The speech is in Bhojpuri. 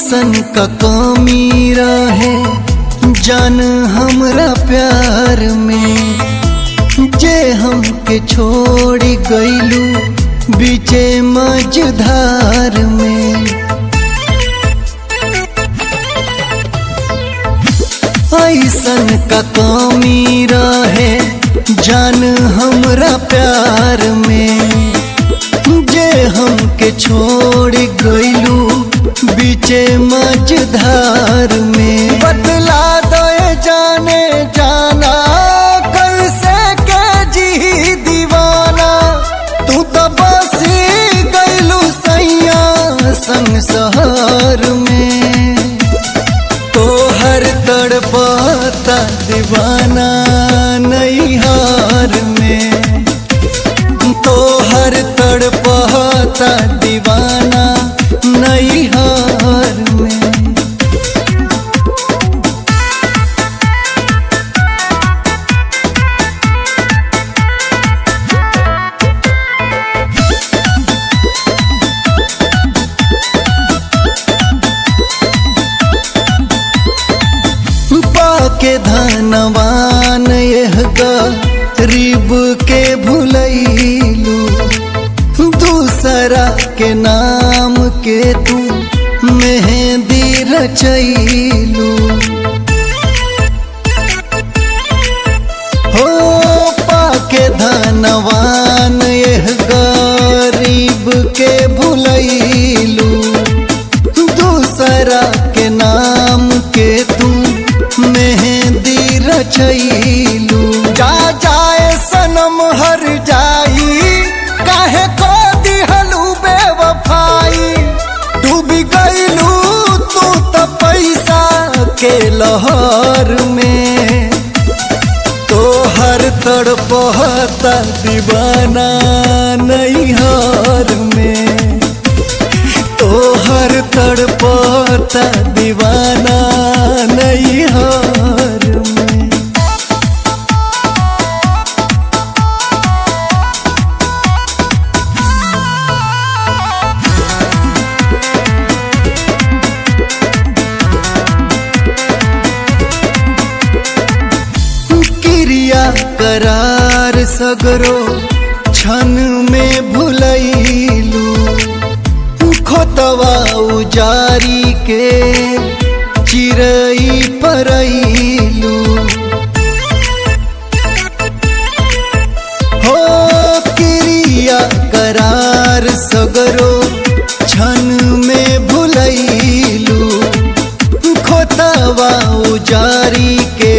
ऐसन का कमी रहे जान हमरा प्यार में, जे हमके छोड़ गइलू बीचे मझधार में। ऐसन का कमी रहे जान हमरा प्यार में, जे हमके छोड़ गइलू बीचे मझधार में। बतला दे जाने जाना कैसे के जी दीवाना, तू तो बसी गइलू सैया संग शहर में। तोहर तड़पता दीवाना नैहर में, तोहर तड़पता दीवाना नैहर में। पाके धनवान यह गरीब के भुलैलू, दूसरा के नाम के तू मेहंदी रचैलू। हो पाके धनवान यह गरीब के भुलैलू, दूसरा के नाम के तू मेहंदी रचैलू। जा जाए सनम हर जाई, काहे को दिहलू बेवफाई। डूबी गइलू तू तो पैसा के लहर में, तोहर तड़पता दीवाना नैहर में, तोहर तड़पता दीवाना नैहर में। क्रिया करार सगरो क्षण में भुलैलू, खोतवा उजारी के चिरई परैलू। हो क्रिया करार सगरो क्षण में भुलैलू, खोतवा उजारी के